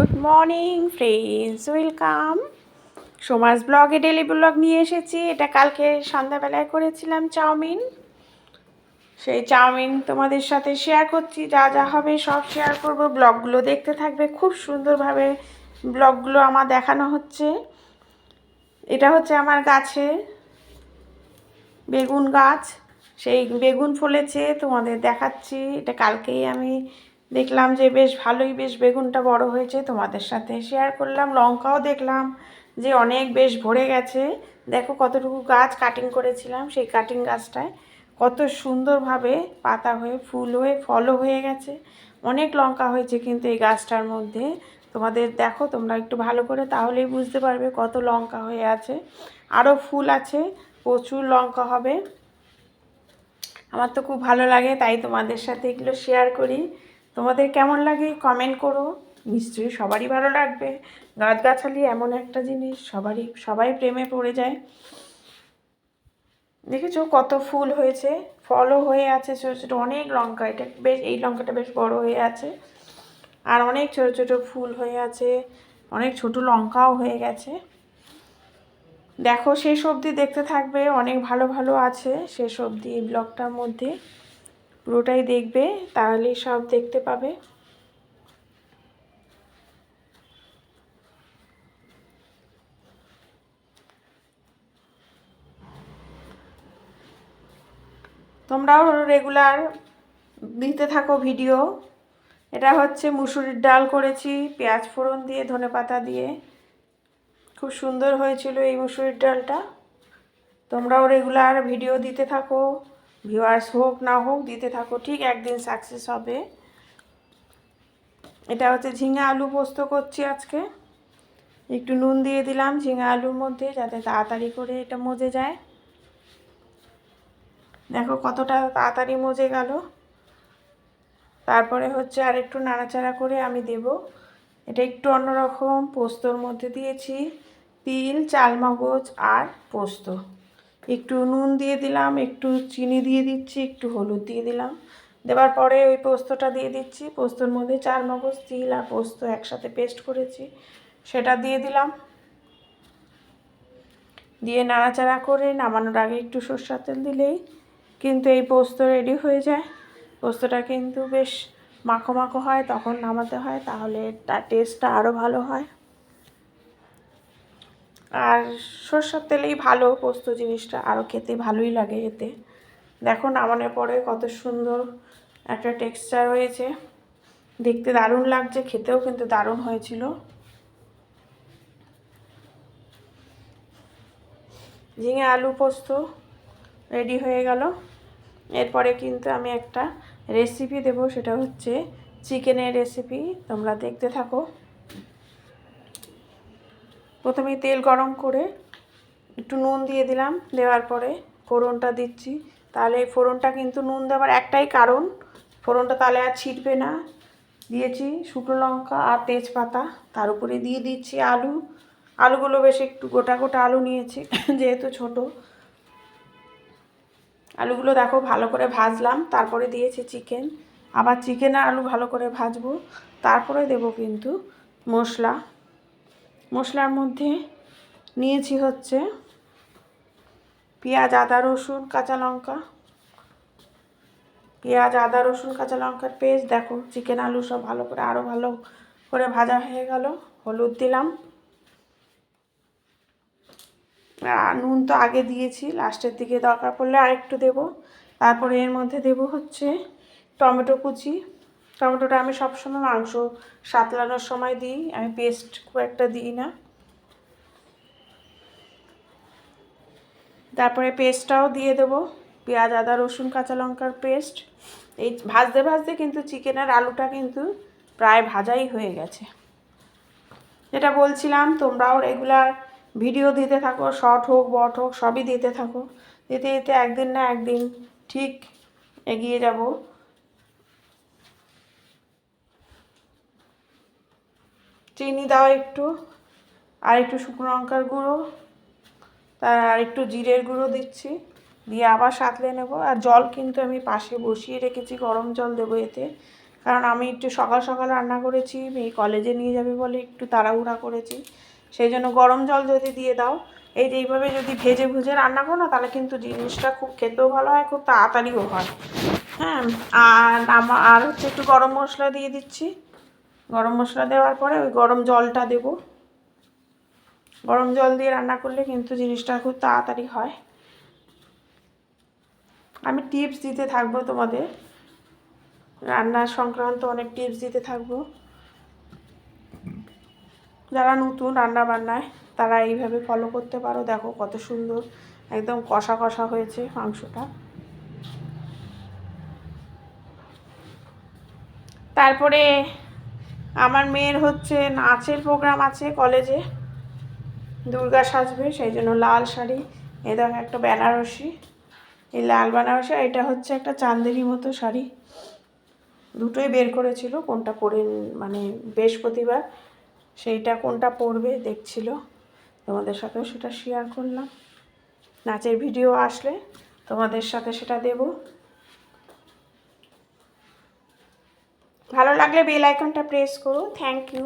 Good morning friends, welcome. Soma's ব্লগে daily blog নিয়ে এসেছি। এটা কালকে সন্ধ্যাবেলায় করেছিলাম চাউমিন। সেই চাউমিন তোমাদের সাথে শেয়ার করছি। যা যা হবে সব শেয়ার করব। ব্লগগুলো দেখতে থাকবে, খুব সুন্দরভাবে ব্লগগুলো আমার দেখানো হচ্ছে। এটা হচ্ছে আমার গাছে বেগুন গাছ, সেই বেগুন ফলেছে, তোমাদের দেখাচ্ছি। এটা কালকেই আমি দেখলাম যে বেশ ভালোই, বেশ বেগুনটা বড় হয়েছে, তোমাদের সাথে শেয়ার করলাম। লঙ্কাও দেখলাম যে অনেক বেশ ভরে গেছে। দেখো কতটুকু গাছ কাটিং করেছিলাম, সেই কাটিং গাছটায় কত সুন্দরভাবে পাতা হয়ে, ফুল হয়ে, ফলও হয়ে গেছে। অনেক লঙ্কা হয়েছে কিন্তু এই গাছটার মধ্যে। তোমাদের দেখো, তোমরা একটু ভালো করে, তাহলেই বুঝতে পারবে কত লঙ্কা হয়ে আছে। আরও ফুল আছে, প্রচুর লঙ্কা হবে। আমার তো খুব ভালো লাগে, তাই তোমাদের সাথে এগুলো শেয়ার করি। তোমাদের কেমন লাগে কমেন্ট করো। নিশ্চয়ই সবারই ভালো লাগবে। গাছগাছালি এমন একটা জিনিস, সবাই প্রেমে পড়ে যায়। দেখেছো কত ফুল হয়েছে, ফলও হয়ে আছে ছোটো ছোটো। অনেক লঙ্কা, এটা বেশ, এই লঙ্কাটা বেশ বড় হয়ে আছে। আর অনেক ছোটো ছোটো ফুল হয়ে আছে, অনেক ছোটো লঙ্কাও হয়ে গেছে। দেখো শেষ অবধি দেখতে থাকবে, অনেক ভালো ভালো আছে শেষ অবধি এই ব্লগটার মধ্যে। পুরোটাই দেখবে, তাহলেই সব দেখতে পাবে। তোমরাও রেগুলার দিতে থাকো ভিডিও। এটা হচ্ছে মুসুরির ডাল করেছি, পেঁয়াজ ফোড়ন দিয়ে, ধনেপাতা দিয়ে। খুব সুন্দর হয়েছিল এই মুসুরির ডালটা। তোমরাও রেগুলার ভিডিও দিতে থাকো, ভিউয়ার্স হোক না হোক দিতে থাকো, ঠিক একদিন সাকসেস হবে। এটা হচ্ছে ঝিঙে আলু পোস্ত করছি আজকে। একটু নুন দিয়ে দিলাম ঝিঙে আলুর মধ্যে, যাতে তাড়াতাড়ি করে এটা মজে যায়। দেখো কতটা তাড়াতাড়ি মজে গেল। তারপরে হচ্ছে আর একটু নাড়াচাড়া করে আমি দেব। এটা একটু অন্যরকম, পোস্তর মধ্যে দিয়েছি তিল, চালমগজ আর পোস্ত। একটু নুন দিয়ে দিলাম, একটু চিনি দিয়ে দিচ্ছি, একটু হলুদ দিয়ে দিলাম। দেওয়ার পরে ওই পোস্তটা দিয়ে দিচ্ছি। পোস্তর মধ্যে চালমগজ, তিল আর পোস্ত একসাথে পেস্ট করেছি, সেটা দিয়ে দিলাম। দিয়ে নাড়াচাড়া করে নামানোর আগে একটু সরষের তেল দিলেই কিন্তু এই পোস্ত রেডি হয়ে যায়। পোস্তটা কিন্তু বেশ মাখো মাখো হয়, তখন নামাতে হয়, তাহলে তার টেস্টটা আরও ভালো হয়। আর সরষের তেলেই ভালো, পোস্ত জিনিসটা আরও খেতে ভালোই লাগে এতে। দেখো নামানোর পরে কত সুন্দর একটা টেক্সচার হয়েছে, দেখতে দারুণ লাগছে, খেতেও কিন্তু দারুণ হয়েছিল। ঝিঙে আলু পোস্ত রেডি হয়ে গেল। এরপরে কিন্তু আমি একটা রেসিপি দেব, সেটা হচ্ছে চিকেনের রেসিপি। তোমরা দেখতে থাকো। প্রথমে তেল গরম করে একটু নুন দিয়ে দিলাম, দেওয়ার পরে ফোড়নটা দিচ্ছি। তাহলে এই ফোড়নটা কিন্তু নুন দেওয়ার একটাই কারণ, ফোড়নটা তাহলে আর ছিটবে না। দিয়েছি শুকনো লঙ্কা আর তেজপাতা, তার উপরে দিয়ে দিচ্ছি আলু। আলুগুলো বেশ একটু গোটা গোটা আলু নিয়েছি যেহেতু ছোট। আলুগুলো দেখো ভালো করে ভাজলাম, তারপরে দিয়েছি চিকেন। আবার চিকেন আর আলু ভালো করে ভাজবো, তারপরে দেব কিন্তু মশলা। মশলার মধ্যে নিয়েছি হচ্ছে পেঁয়াজ, আদা, রসুন, কাঁচা লঙ্কা। পেঁয়াজ, আদা, রসুন, কাঁচা লঙ্কার পেস্ট। দেখো চিকেন আলু সব ভালো করে, আরও ভালো করে ভাজা হয়ে গেল। হলুদ দিলাম, নুন তো আগে দিয়েছি, লাস্টের দিকে দরকার পড়লে আরেকটু দেব। তারপরে এর মধ্যে দেব হচ্ছে টমেটো কুচি। টমেটোটা আমি সবসময় মাংস সাতলানোর সময় দিই, আমি পেস্ট খুব একটা দিই না। তারপরে পেস্টটাও দিয়ে দেবো, পেঁয়াজ, আদা, রসুন, কাঁচা লঙ্কার পেস্ট। এই ভাজতে ভাজতে কিন্তু চিকেনের আলুটা কিন্তু প্রায় ভাজাই হয়ে গেছে। যেটা বলছিলাম, তোমরাও রেগুলার ভিডিও দিতে থাকো, শর্ট হোক বড় হোক সবই দিতে থাকো। দিতে দিতে একদিন না একদিন ঠিক এগিয়ে যাব। চিনি দাও একটু, আর একটু শুকনো লঙ্কার গুঁড়ো, তার আর একটু জিরের গুঁড়ো দিচ্ছি, দিয়ে আবার সাঁতলে নেব। আর জল কিন্তু আমি পাশে বসিয়ে রেখেছি, গরম জল দেবো এতে, কারণ আমি একটু সকাল সকাল রান্না করেছি, মেয়ে কলেজে নিয়ে যাবে বলে একটু তাড়াহুড়া করেছি। সেই জন্য গরম জল যদি দিয়ে দাও, এই যে এইভাবে যদি ভেজে ভুজে রান্না করো না, তাহলে কিন্তু জিনিসটা খুব খেতেও ভালো হয়, খুব তাড়াতাড়িও হয়। হ্যাঁ, আর হচ্ছে একটু গরম মশলা দিয়ে দিচ্ছি। গরম মশলা দেওয়ার পরে ওই গরম জলটা দেব। গরম জল দিয়ে রান্না করলে কিন্তু জিনিসটা খুব তাড়াতাড়ি হয়। আমি টিপস দিতে থাকবো তোমাদের, রান্না সংক্রান্ত অনেক টিপস দিতে থাকবো। যারা নতুন রান্না বান্নায় তারা এইভাবে ফলো করতে পারো। দেখো কত সুন্দর একদম কষা কষা হয়েছে মাংসটা। তারপরে আমার মেয়ের হচ্ছে নাচের প্রোগ্রাম আছে কলেজে, দুর্গা সাজবে, সেই জন্য লাল শাড়ি, এই দেখো একটা বেনারসি, এই লাল বেনারসি, এটা হচ্ছে একটা চাঁদেরি মতো শাড়ি। দুটোই বের করেছিল, কোনটা পরে মানে বৃহস্পতিবার সেইটা কোনটা পরবে দেখছিল, তোমাদের সাথেও সেটা শেয়ার করলাম। নাচের ভিডিও আসলে তোমাদের সাথে সেটা দেব। ভালো লাগলে বেল আইকনটা প্রেস করো। Thank you.